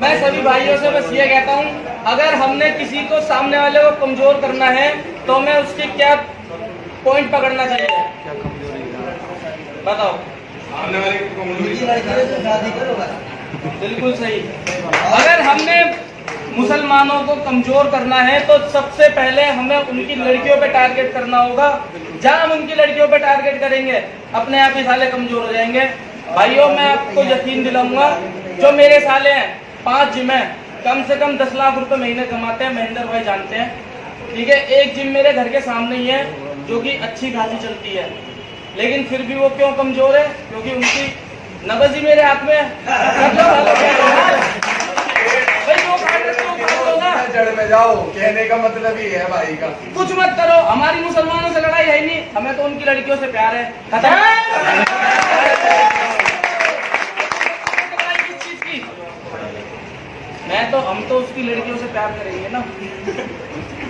मैं सभी भाइयों से बस ये कहता हूँ, अगर हमने किसी को सामने वाले को कमजोर करना है तो हमें उसके क्या पॉइंट पकड़ना चाहिए, बताओ। सामने वाले को बिल्कुल सही। अगर हमने मुसलमानों को कमजोर करना है तो सबसे पहले हमें उनकी लड़कियों पे टारगेट करना होगा। जहाँ हम उनकी लड़कियों पे टारगेट करेंगे अपने आप ही साले कमजोर हो जाएंगे। भाइयों, मैं आपको यकीन दिलाऊंगा, जो मेरे साले हैं 5 जिम है, कम से कम 10 लाख रुपए महीने कमाते हैं, महेंद्र भाई जानते हैं, ठीक है। एक जिम मेरे घर के सामने ही है जो कि अच्छी खासी चलती है, लेकिन फिर भी वो क्यों कमजोर है? क्योंकि उनकी नब्ज ही मेरे हाथ में है। जड़ में जाओ, कहने का मतलब ही है भाई का, कुछ मत करो। हमारी मुसलमानों से लड़ाई है नहीं, हमें तो उनकी लड़कियों से प्यार है। खत्म। किस चीज की? हम तो उसकी लड़कियों से प्यार करेंगे ना,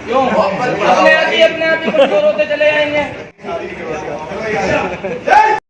क्यों? अपने आप ही कमजोर होते चले जाएंगे।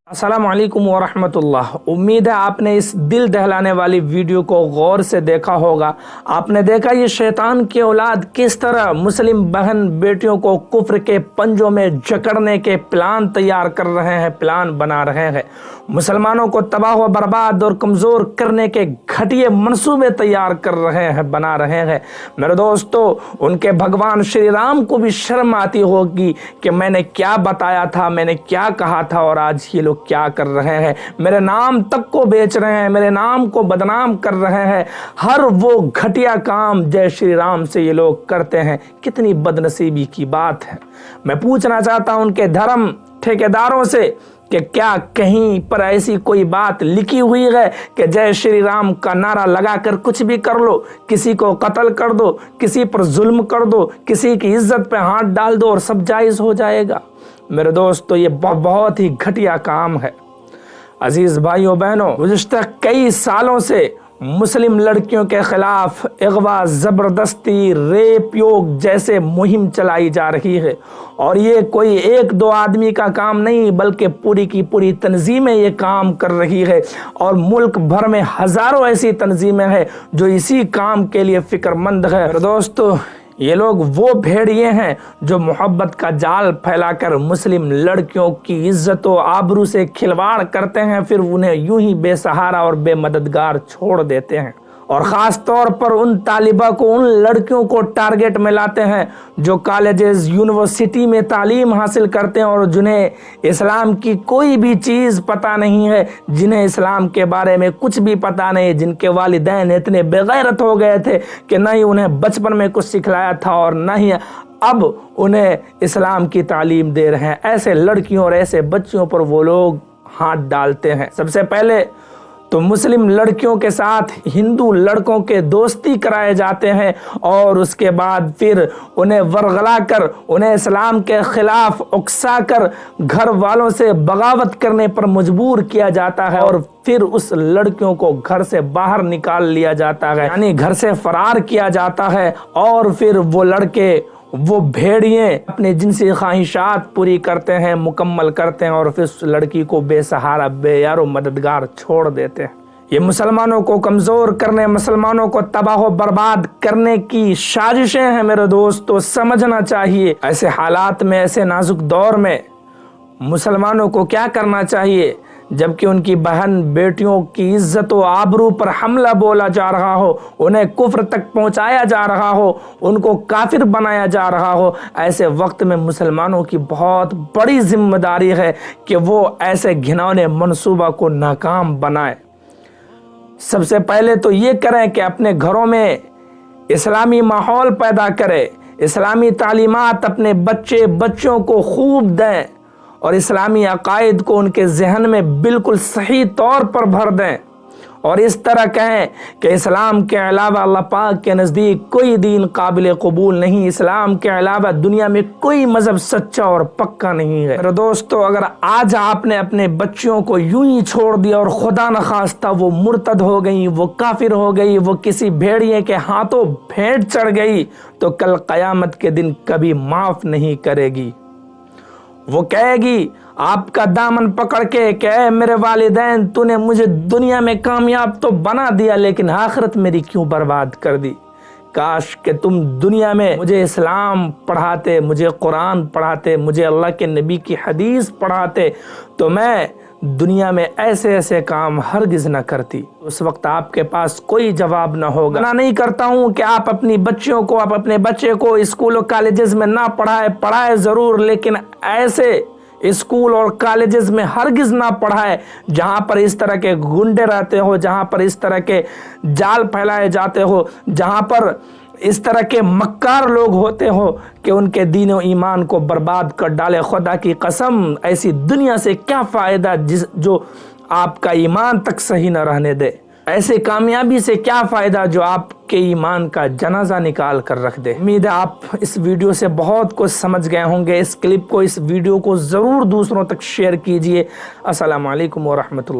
अस्सलामु अलैकुम वरहमतुल्लाह। उम्मीद है आपने इस दिल दहलाने वाली वीडियो को गौर से देखा होगा। आपने देखा ये शैतान की औलाद किस तरह मुस्लिम बहन बेटियों को कुफ्र के पंजों में जकड़ने के प्लान तैयार कर रहे हैं, प्लान बना रहे हैं। मुसलमानों को तबाह व बर्बाद और कमज़ोर करने के घटिया मंसूबे तैयार कर रहे हैं, बना रहे हैं। मेरे दोस्तों, उनके भगवान श्री राम को भी शर्म आती होगी कि मैंने क्या बताया था, मैंने क्या कहा था, और आज ये लोग क्या कर रहे हैं। मेरे नाम तक को बेच रहे हैं, मेरे नाम को बदनाम कर रहे हैं। हर वो घटिया काम जय श्री राम से ये लोग करते हैं। कितनी बदनसीबी की बात है। मैं पूछना चाहता हूं उनके धर्म ठेकेदारों से कि क्या कहीं पर ऐसी कोई बात लिखी हुई है कि जय श्री राम का नारा लगाकर कुछ भी कर लो, किसी को कत्ल कर दो, किसी पर जुल्म कर दो, किसी की इज्जत पे हाथ डाल दो और सब जायज हो जाएगा? मेरे दोस्तों, ये बहुत ही घटिया काम है। अजीज भाइयों बहनों, गुज़िश्ता कई सालों से मुस्लिम लड़कियों के खिलाफ अगवा, ज़बरदस्ती, रेप योग जैसे मुहिम चलाई जा रही है, और ये कोई 1-2 आदमी का काम नहीं बल्कि पूरी की पूरी तंजीमें ये काम कर रही है। और मुल्क भर में हज़ारों ऐसी तंजीमें हैं जो इसी काम के लिए फ़िक्रमंद है। दोस्तों, ये लोग वो भेड़िए हैं जो मोहब्बत का जाल फैलाकर मुस्लिम लड़कियों की इज्जत और आबरू से खिलवाड़ करते हैं, फिर उन्हें यूं ही बेसहारा और बेमददगार छोड़ देते हैं। और ख़ास तौर पर उन तालिबा को, उन लड़कियों को टारगेट में लाते हैं जो कॉलेजेस, यूनिवर्सिटी में तालीम हासिल करते हैं और जिन्हें इस्लाम की कोई भी चीज़ पता नहीं है, जिन्हें इस्लाम के बारे में कुछ भी पता नहीं, जिनके वालिदैन इतने बेगैरत हो गए थे कि न ही उन्हें बचपन में कुछ सिखलाया था और न ही अब उन्हें इस्लाम की तालीम दे रहे हैं। ऐसे लड़कियों और ऐसे बच्चियों पर वो लोग हाथ डालते हैं। सबसे पहले तो मुस्लिम लड़कियों के साथ हिंदू लड़कों के दोस्ती कराए जाते हैं, और उसके बाद फिर उन्हें वरगला कर, उन्हें इस्लाम के खिलाफ उकसा कर घर वालों से बगावत करने पर मजबूर किया जाता है, और फिर उस लड़कियों को घर से बाहर निकाल लिया जाता है, यानी घर से फरार किया जाता है। और फिर वो लड़के, वो भेड़िए अपने जिनसी ख्वाहिशात पूरी करते हैं, मुकम्मल करते हैं, और फिर उस लड़की को बेसहारा, बेयारो, मददगार छोड़ देते हैं। ये मुसलमानों को कमज़ोर करने, मुसलमानों को तबाह बर्बाद करने की साजिशें हैं मेरे दोस्तों, समझना चाहिए। ऐसे हालात में, ऐसे नाजुक दौर में मुसलमानों को क्या करना चाहिए? जबकि उनकी बहन बेटियों की इज्जत व आबरू पर हमला बोला जा रहा हो, उन्हें कुफ्र तक पहुंचाया जा रहा हो, उनको काफिर बनाया जा रहा हो, ऐसे वक्त में मुसलमानों की बहुत बड़ी जिम्मेदारी है कि वो ऐसे घिनौने मंसूबा को नाकाम बनाए। सबसे पहले तो ये करें कि अपने घरों में इस्लामी माहौल पैदा करें, इस्लामी तालीमात अपने बच्चों को खूब दें, और इस्लामी अकायद को उनके जहन में बिल्कुल सही तौर पर भर दें, और इस तरह कहें कि इस्लाम के अलावा अल्लाह पाक के नज़दीक कोई दीन काबिल कबूल नहीं, इस्लाम के अलावा दुनिया में कोई मज़हब सच्चा और पक्का नहीं है। मेरे दोस्तों, अगर आज आपने अपने बच्चियों को यूं ही छोड़ दिया और खुदा न खास्ता वो मुर्तद हो गई, वो काफिर हो गई, वो किसी भेड़िए के हाथों भेंट चढ़ गई, तो कल क़यामत के दिन कभी माफ़ नहीं करेगी। वो कहेगी آپ کا دامن پکڑ کے کہ اے میرے والدین تو نے مجھے دنیا میں کامیاب تو بنا دیا لیکن آخرت میری کیوں برباد کر دی؟ کاش کہ تم دنیا میں مجھے اسلام پڑھاتے، مجھے قرآن پڑھاتے، مجھے اللہ کے نبی کی حدیث پڑھاتے تو میں دنیا میں ایسے ایسے کام ہرگز نہ کرتی۔ اس وقت آپ کے پاس کوئی جواب نہ ہوگا۔ منع نہیں کرتا ہوں کہ آپ اپنی بچیوں کو، آپ اپنے بچے کو اسکول و کالجز میں نہ پڑھائے ضرور، لیکن ایسے اسکول اور کالجز میں ہرگز نہ پڑھائے جہاں پر اس طرح کے گنڈے رہتے ہو، جہاں پر اس طرح کے جال پھیلائے جاتے ہو، جہاں پر اس طرح کے مکار لوگ ہوتے ہو کہ ان کے دین و ایمان کو برباد کر ڈالے۔ خدا کی قسم ایسی دنیا سے کیا فائدہ جو آپ کا ایمان تک صحیح نہ رہنے دے، ایسے کامیابی سے کیا فائدہ جو آپ کے ایمان کا جنازہ نکال کر رکھ دے۔ امید ہے آپ اس ویڈیو سے بہت کچھ سمجھ گئے ہوں گے۔ اس کلپ کو، اس ویڈیو کو ضرور دوسروں تک شیئر کیجئے۔ السلام علیکم ورحمۃ اللہ۔